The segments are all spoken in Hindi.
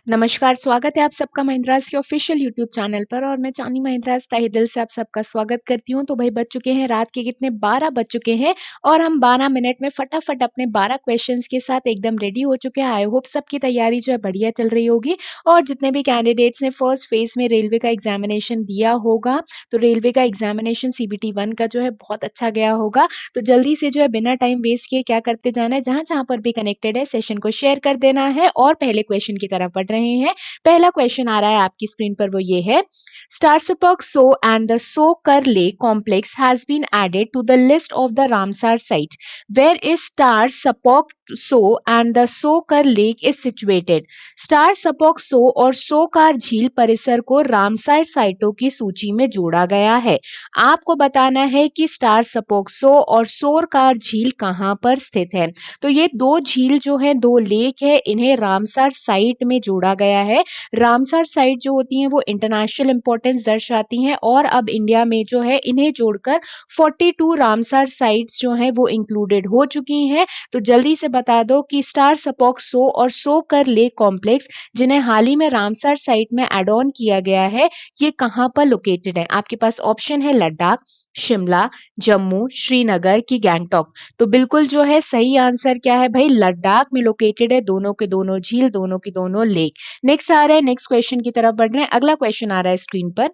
नमस्कार, स्वागत है आप सबका महिंद्रास के ऑफिशियल यूट्यूब चैनल पर और मैं चांदी महिंद्रास तहे दिल से आप सबका स्वागत करती हूँ। तो भाई बज चुके हैं रात के कितने 12 बज चुके हैं और हम 12 मिनट में फटाफट अपने 12 क्वेश्चंस के साथ एकदम रेडी हो चुके हैं। आई होप सबकी तैयारी जो है बढ़िया चल रही होगी और जितने भी कैंडिडेट्स ने फर्स्ट फेज में रेलवे का एग्जामिनेशन दिया होगा तो रेलवे का एग्जामिनेशन CBT 1 का जो है बहुत अच्छा गया होगा। तो जल्दी से जो है बिना टाइम वेस्ट किए क्या करते जाना है, जहाँ जहाँ पर भी कनेक्टेड है सेशन को शेयर कर देना है और पहले क्वेश्चन की तरफ बढ़ रहे हैं। पहला क्वेश्चन आ रहा है आपकी स्क्रीन पर, वो ये है, स्टारसपॉक Tso and the Tso Kar lake complex has been added to the list of the Ramsar site where is Startsapuk Tso and the Tsokar lake is situated. Startsapuk Tso और सोकार झील परिसर को रामसर साइटों की सूची में जोड़ा गया है। आपको बताना है कि स्टार सपॉक सो और सोरकार झील कहाँ पर स्थित है। तो ये दो झील जो है, दो लेक है, इन्हें रामसर साइट में जोड़ा गया है। रामसर साइट जो होती हैं वो इंटरनेशनल इंपॉर्टेंस दर्शाती हैं और अब इंडिया में जो है इन्हें जोड़कर 42 रामसर साइट्स जो हैं वो इंक्लूडेड हो चुकी हैं। तो जल्दी से बता दो कि स्टार सपॉक सो और सोकर लेक कॉम्प्लेक्स, जिन्हें हाल ही में रामसर साइट में एड ऑन किया गया है, ये कहाँ पर लोकेटेड है। आपके पास ऑप्शन है लद्दाख, शिमला, जम्मू, श्रीनगर की गैंगटॉक। तो बिल्कुल जो है सही आंसर क्या है भाई, लद्दाख में लोकेटेड है दोनों के दोनों झील, दोनों की दोनों लेक। नेक्स्ट आ रहा है, नेक्स्ट क्वेश्चन की तरफ बढ़ रहे हैं। अगला क्वेश्चन आ रहा है स्क्रीन पर,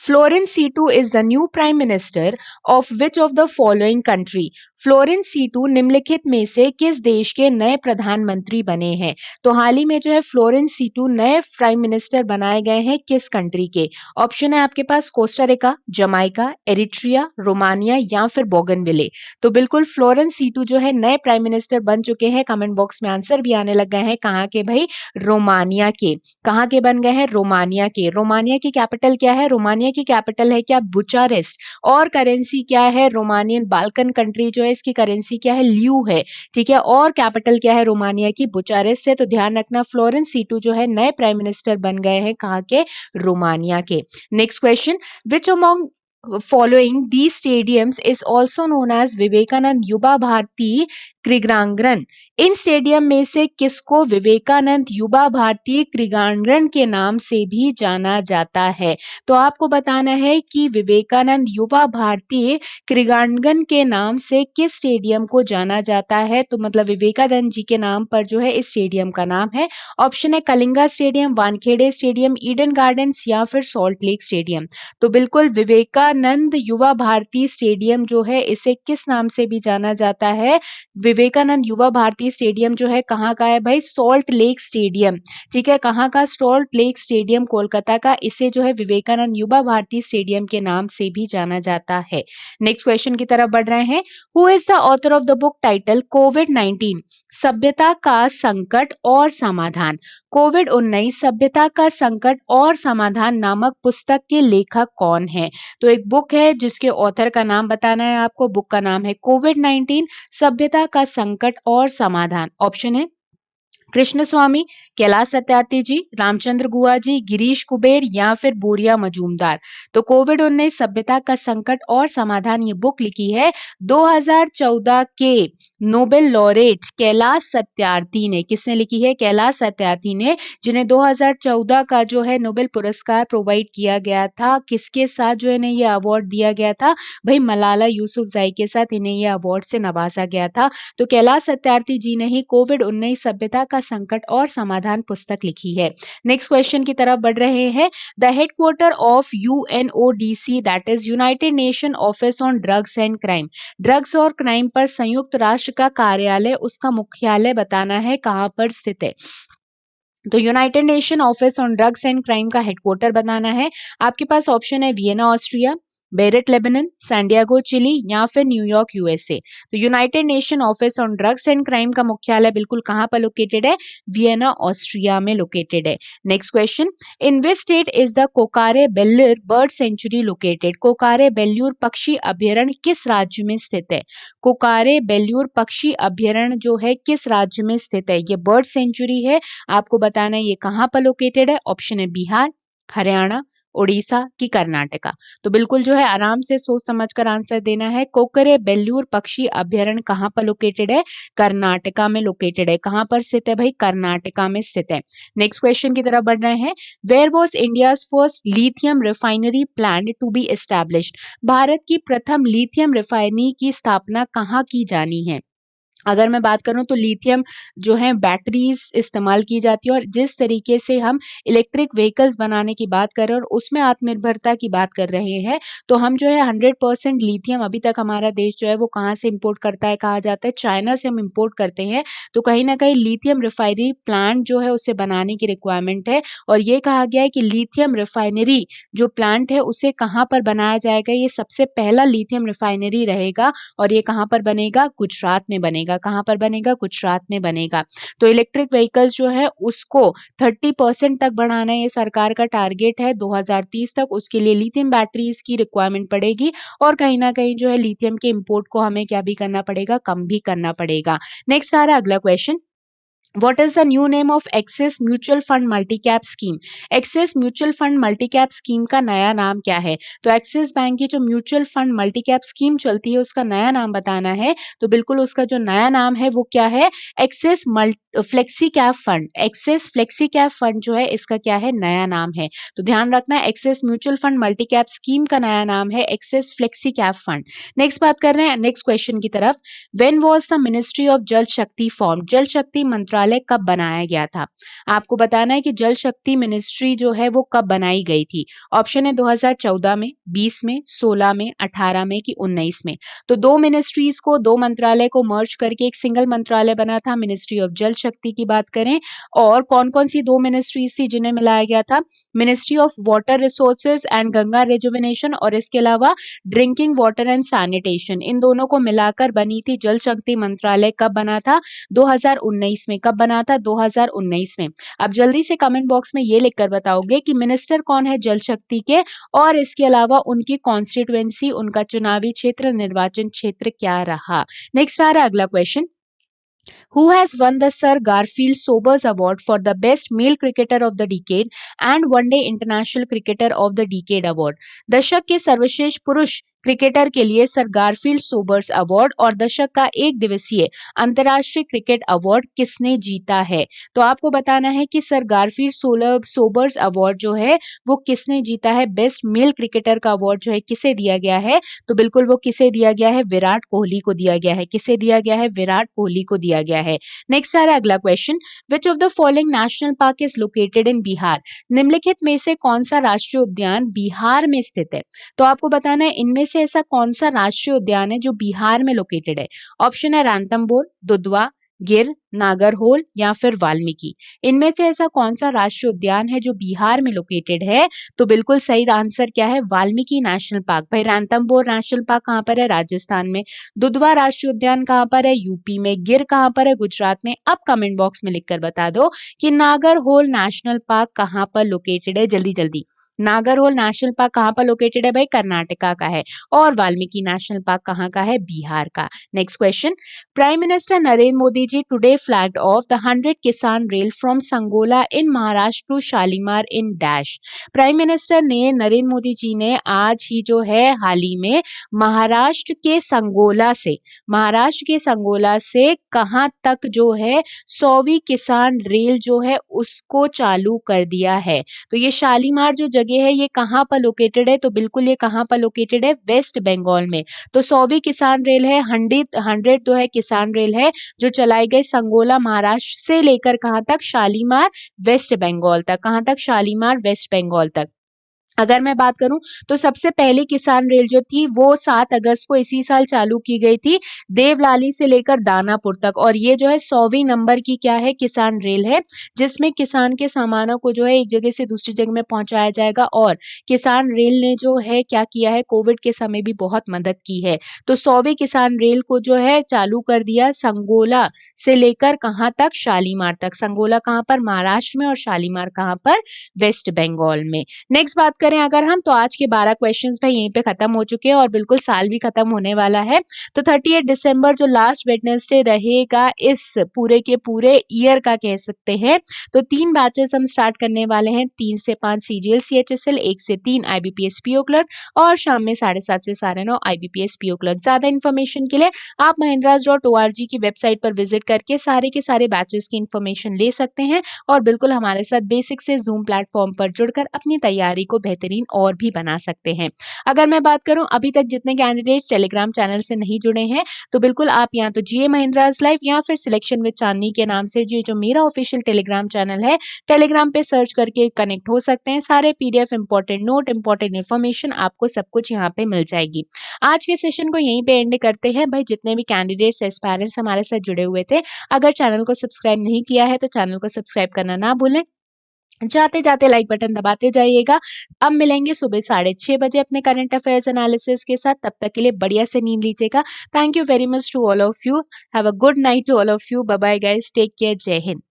Florence C2 is the new prime minister of which of the following country? Florence C2 निम्नलिखित में से किस देश के नए प्रधानमंत्री बने हैं। तो हाल ही में जो है फ्लोरेंस C2 नए प्राइम मिनिस्टर बनाए गए हैं, किस कंट्री के। ऑप्शन है आपके पास कोस्टारिका, जमाइका, एरिट्रिया, रोमानिया या फिर बोगनविले। तो बिल्कुल फ्लोरेंस C2 जो है नए प्राइम मिनिस्टर बन चुके हैं। कमेंट बॉक्स में आंसर भी आने लग गए हैं, कहाँ के भाई, रोमानिया के। कहाँ के बन गए हैं, रोमानिया के। रोमानिया की कैपिटल क्या है, रोमानिया की कैपिटल है क्या, बुचारेस्ट। और करेंसी क्या है, रोमानियन बाल्कन कंट्री जो है इसकी करेंसी क्या है, ल्यू है। ठीक है, और कैपिटल क्या है रोमानिया की, बुचारेस्ट है। तो ध्यान रखना फ्लोरेंस C2 जो है नए प्राइम मिनिस्टर बन गए हैं, कहाँ के, रोमानिया के। Next question, which among following these stadiums is also known as Vivekananda Yuba Bharati Krirangan. In stadium में से किसको विवेकानंद युवा भारती क्रीड़ांगण के नाम से भी जाना जाता है। तो आपको बताना है कि विवेकानंद युवा भारती क्रीड़ांगण के नाम से किस स्टेडियम को जाना जाता है। तो मतलब विवेकानंद जी के नाम पर जो है इस स्टेडियम का नाम है। ऑप्शन है Kalinga stadium, Wankhede stadium, Eden gardens या फिर सॉल्ट लेक स्टेडियम। तो बिल्कुल विवेकानंद युवा भारती स्टेडियम जो है इसे किस नाम से भी जाना जाता है, विवेकानंद युवा भारती स्टेडियम जो है कहाँ का है भाई, सॉल्ट लेक स्टेडियम। ठीक है, कहाँ का, सॉल्ट लेक स्टेडियम कोलकाता का। इसे जो है विवेकानंद युवा भारती स्टेडियम के नाम से भी जाना जाता है। नेक्स्ट क्वेश्चन की तरफ बढ़ रहे हैं, who is the author of the book title कोविड-19 सभ्यता का संकट और समाधान। कोविड-19 सभ्यता का संकट और समाधान नामक पुस्तक के लेखक कौन है। तो एक बुक है जिसके ऑथर का नाम बताना है आपको। बुक का नाम है कोविड-19 सभ्यता का संकट और समाधान। ऑप्शन है कृष्ण स्वामी, कैलाश सत्यार्थी जी, रामचंद्र गुहा जी, गिरीश कुबेर या फिर बोरिया मजूमदार। तो कोविड-19 सभ्यता का संकट और समाधान ये बुक लिखी है 2014 के नोबेल लॉरेट कैलाश सत्यार्थी ने। किसने लिखी है, कैलाश सत्यार्थी ने, जिन्हें 2014 का जो है नोबेल पुरस्कार प्रोवाइड किया गया था। किसके साथ जो है इन्हें ये अवार्ड दिया गया था भाई, मलाला यूसुफजई के साथ इन्हें ये अवार्ड से नवाजा गया था। तो कैलाश सत्यार्थी जी ने ही कोविड-19 सभ्यता का संकट और समाधान पुस्तक लिखी है। नेक्स्ट क्वेश्चन की तरफ बढ़ रहे हैं, the headquarter of UNODC that is United Nation Office on Drugs and crime. Drugs और क्राइम पर संयुक्त राष्ट्र का कार्यालय, उसका मुख्यालय बताना है कहाँ पर स्थित है। तो United Nation Office on Drugs and Crime का हेडक्वार्टर बनाना है। आपके पास ऑप्शन है Vienna Austria, Beirut Lebanon, Santiago Chile या फिर न्यूयॉर्क USA। तो United Nation Office on Drugs and Crime का मुख्यालय बिल्कुल कहाँ पर लोकेटेड है, वियना ऑस्ट्रिया में लोकेटेड है। Next question, in which state is the Kokkare Bellur bird sanctuary located. Kokkare Bellur पक्षी अभ्यारण्य किस राज्य में स्थित है। कोकारे बेल्लूर पक्षी अभ्यारण्य जो है किस राज्य में स्थित है, ये बर्ड सेंचुरी है। आपको बताना है ये कहाँ पर लोकेटेड है। ऑप्शन है बिहार, हरियाणा, उड़ीसा कि कर्नाटका? तो बिल्कुल जो है आराम से सोच समझ कर आंसर देना है। कोकरे बेल्लूर पक्षी अभयारण्य कहाँ पर लोकेटेड है? कर्नाटका में लोकेटेड है। कहाँ पर स्थित है भाई? कर्नाटका में स्थित है। नेक्स्ट क्वेश्चन की तरफ बढ़ रहे हैं। Where was India's first lithium refinery plan to be established? Bharat की प्रथम लिथियम रिफाइनरी की स्थापना कहाँ की जानी है? अगर मैं बात करूँ तो लिथियम जो है बैटरीज इस्तेमाल की जाती है, और जिस तरीके से हम इलेक्ट्रिक व्हीकल्स बनाने की बात कर रहे हैं और उसमें आत्मनिर्भरता की बात कर रहे हैं, तो हम जो है 100% लिथियम अभी तक हमारा देश जो है वो कहाँ से इंपोर्ट करता है, कहा जाता है चाइना से हम इंपोर्ट करते हैं। तो कहीं ना कहीं लिथियम रिफाइनरी प्लांट जो है उसे बनाने की रिक्वायरमेंट है, और ये कहा गया है कि लिथियम रिफाइनरी जो प्लांट है उसे कहाँ पर बनाया जाएगा? ये सबसे पहला लिथियम रिफाइनरी रहेगा, और ये कहाँ पर बनेगा? गुजरात में बनेगा। कहाँ पर बनेगा? गुजरात में बनेगा। तो इलेक्ट्रिक व्हीकल्स जो है उसको 30% तक बढ़ाना ये सरकार का टारगेट है 2030 तक। उसके लिए लिथियम बैटरीज की रिक्वायरमेंट पड़ेगी, और कहीं ना कहीं जो है लिथियम के इंपोर्ट को हमें क्या भी करना पड़ेगा? कम भी करना पड़ेगा। नेक्स्ट आ रहा है अगला question. What is the new name of Axis Mutual Fund Multi-Cap Scheme? Axis Mutual Fund Multi-Cap Scheme का नया नाम क्या है? तो एक्सिस बैंक की जो म्यूचुअल फंड मल्टी-कैप स्कीम चलती है उसका नया नाम बताना है। तो बिल्कुल उसका जो नया नाम है वो क्या है? Axis flexi cap fund. Axis flexi cap fund जो है इसका क्या है? नया नाम है। तो ध्यान रखना, axis mutual fund multi cap scheme का नया नाम है axis flexi cap fund. Next बात कर रहे हैं नेक्स्ट क्वेश्चन की तरफ। When was the ministry of जल शक्ति फॉर्म? जल शक्ति मंत्रालय कब बनाया गया था? आपको बताना है कि जल शक्ति मिनिस्ट्री जो है वो कब बनाई गई थी। ऑप्शन है 2014 में, 20 में, 16 में, 18 में कि 19 में। तो दो मिनिस्ट्रीज को, दो मंत्रालय को मर्ज करके एक सिंगल मंत्रालय बना था। मिनिस्ट्री ऑफ जल शक्ति की बात करें, और कौन कौन सी दो मिनिस्ट्रीज थी जिन्हें मिलाया गया था? Ministry of water resources and Ganga rejuvenation, और इसके अलावा ड्रिंकिंग वाटर एंड सैनिटेशन। इन दोनों को मिलाकर बनी थी जल शक्ति मंत्रालय। कब बना था? 2019 में। कब बना था? 2019 में। अब जल्दी से कमेंट बॉक्स में ये लिखकर बताओगे कि मिनिस्टर कौन है जल शक्ति के, और इसके अलावा उनकी कॉन्स्टिट्यूएंसी, उनका चुनावी क्षेत्र, निर्वाचन क्षेत्र क्या रहा। नेक्स्ट आ रहा है अगला question. Who has won the Sir Garfield Sobers Award for the Best Male Cricketer of the Decade and One Day International Cricketer of the Decade Award? दशक के सर्वश्रेष्ठ पुरुष क्रिकेटर के लिए सर गारफील्ड सोबर्स अवार्ड और दशक का एक दिवसीय अंतर्राष्ट्रीय क्रिकेट अवार्ड किसने जीता है? तो आपको बताना है कि सर गारफील्ड सोबर्स अवार्ड जो है वो किसने जीता है। बेस्ट मेल क्रिकेटर का अवार्ड जो है किसे दिया गया है? तो बिल्कुल वो किसे दिया गया है? विराट कोहली को दिया गया है। किसे दिया गया है? विराट कोहली को दिया गया है। नेक्स्ट आ रहा है अगला question. Which of the following national park is located in Bihar? निम्नलिखित में से कौन सा राष्ट्रीय उद्यान बिहार में स्थित है? तो आपको बताना है इनमें से ऐसा कौन सा राष्ट्रीय उद्यान है जो बिहार में लोकेटेड है। ऑप्शन है रणथंभौर, दुधवा, गिर, नागरहोल या फिर वाल्मीकि। इनमें से ऐसा कौन सा राष्ट्रीय उद्यान है जो बिहार में लोकेटेड है? तो बिल्कुल सही आंसर क्या है? Valmiki national park. भाई रणथंभौर नेशनल पार्क कहाँ पर है? राजस्थान में। दुधवा राष्ट्रीय उद्यान कहाँ पर है? यूपी में। गिर कहाँ पर है? गुजरात में। अब कमेंट बॉक्स में लिखकर बता दो कि नागरहोल नेशनल पार्क कहाँ पर लोकेटेड है। जल्दी जल्दी। नागरहोल नेशनल पार्क कहाँ पर लोकेटेड है? भाई कर्नाटका का है। और वाल्मीकि नेशनल पार्क कहाँ का है? बिहार का। Next question. Prime minister Narendra Modi ji today flagged off the 100 Kisan rail from Sangola in Maharashtra to Shalimar in dash. Prime minister ने नरेंद्र मोदी जी ने आज ही जो है हाल ही में महाराष्ट्र के संगोला से कहाँ तक जो है 100वीं किसान रेल जो है उसको चालू कर दिया है। तो ये शालीमार जो जगह है ये कहाँ पर लोकेटेड है? तो बिल्कुल ये कहाँ पर लोकेटेड है? वेस्ट बंगाल में। तो 100वीं किसान रेल है, 100 जो है किसान रेल है जो चलाई गई संगोला महाराष्ट्र से लेकर कहाँ तक? शालीमार वेस्ट बंगाल तक। कहाँ तक? शालीमार वेस्ट बंगाल तक। अगर मैं बात करूं तो सबसे पहली किसान रेल जो थी वो 7 अगस्त को इसी साल चालू की गई थी, देवलाली से लेकर दानापुर तक। और ये जो है 100वीं नंबर की क्या है? किसान रेल है, जिसमें किसान के सामानों को जो है एक जगह से दूसरी जगह में पहुंचाया जाएगा। और किसान रेल ने जो है क्या किया है? कोविड के समय भी बहुत मदद की है। तो 100वीं किसान रेल को जो है चालू कर दिया संगोला से लेकर कहाँ तक? शालीमार तक। संगोला कहाँ पर? महाराष्ट्र में, और शालीमार कहाँ पर? वेस्ट बंगाल में। नेक्स्ट बात करें अगर हम तो आज के 12 क्वेश्चंस भाई यहीं पे खत्म हो चुके हैं और बिल्कुल साल भी खत्म होने वाला है। तो 30 दिसंबर जो लास्ट वेडनेसडे रहेगा इस पूरे के पूरे ईयर का कह सकते हैं। तो 3 बैचेस हम स्टार्ट करने वाले हैं, 3 से 5 सीजीएल सीएचएसएल, 1 से 3 आईबीपीएस पीओ क्लर्क और शाम में 7:30 से 9:30 आईबीपीएस पीओ क्लर्क। ज़्यादा इन्फॉर्मेशन के लिए आप mahindras.org की वेबसाइट पर विजिट करके सारे के सारे बैचेस की इन्फॉर्मेशन ले सकते हैं और बिल्कुल हमारे साथ बेसिक से ज़ूम प्लेटफॉर्म पर जुड़कर अपनी तैयारी को बेहतरीन और भी बना सकते हैं। अगर मैं बात करूं अभी तक जितने कैंडिडेट्स टेलीग्राम चैनल से नहीं जुड़े हैं तो बिल्कुल आप या तो जीए महिंद्रास लाइव या फिर सिलेक्शन विद चांदनी के नाम से जो मेरा ऑफिशियल टेलीग्राम चैनल है टेलीग्राम पे सर्च करके कनेक्ट हो सकते हैं। सारे PDF important note important information आपको सब कुछ यहाँ पे मिल जाएगी। आज के सेशन को यहीं पे एंड करते हैं। भाई जितने भी कैंडिडेट्स एस्पायरेंट्स हमारे साथ जुड़े हुए थे, अगर चैनल को सब्सक्राइब नहीं किया है तो चैनल को सब्सक्राइब करना ना भूलें। जाते-जाते लाइक बटन दबाते जाइएगा। अब मिलेंगे सुबह 6:30 बजे अपने करंट अफेयर्स एनालिसिस के साथ। तब तक के लिए बढ़िया से नींद लीजिएगा। Thank you very much to all of you. Have a good night to all of you. Bye bye guys, take care, जय हिंद।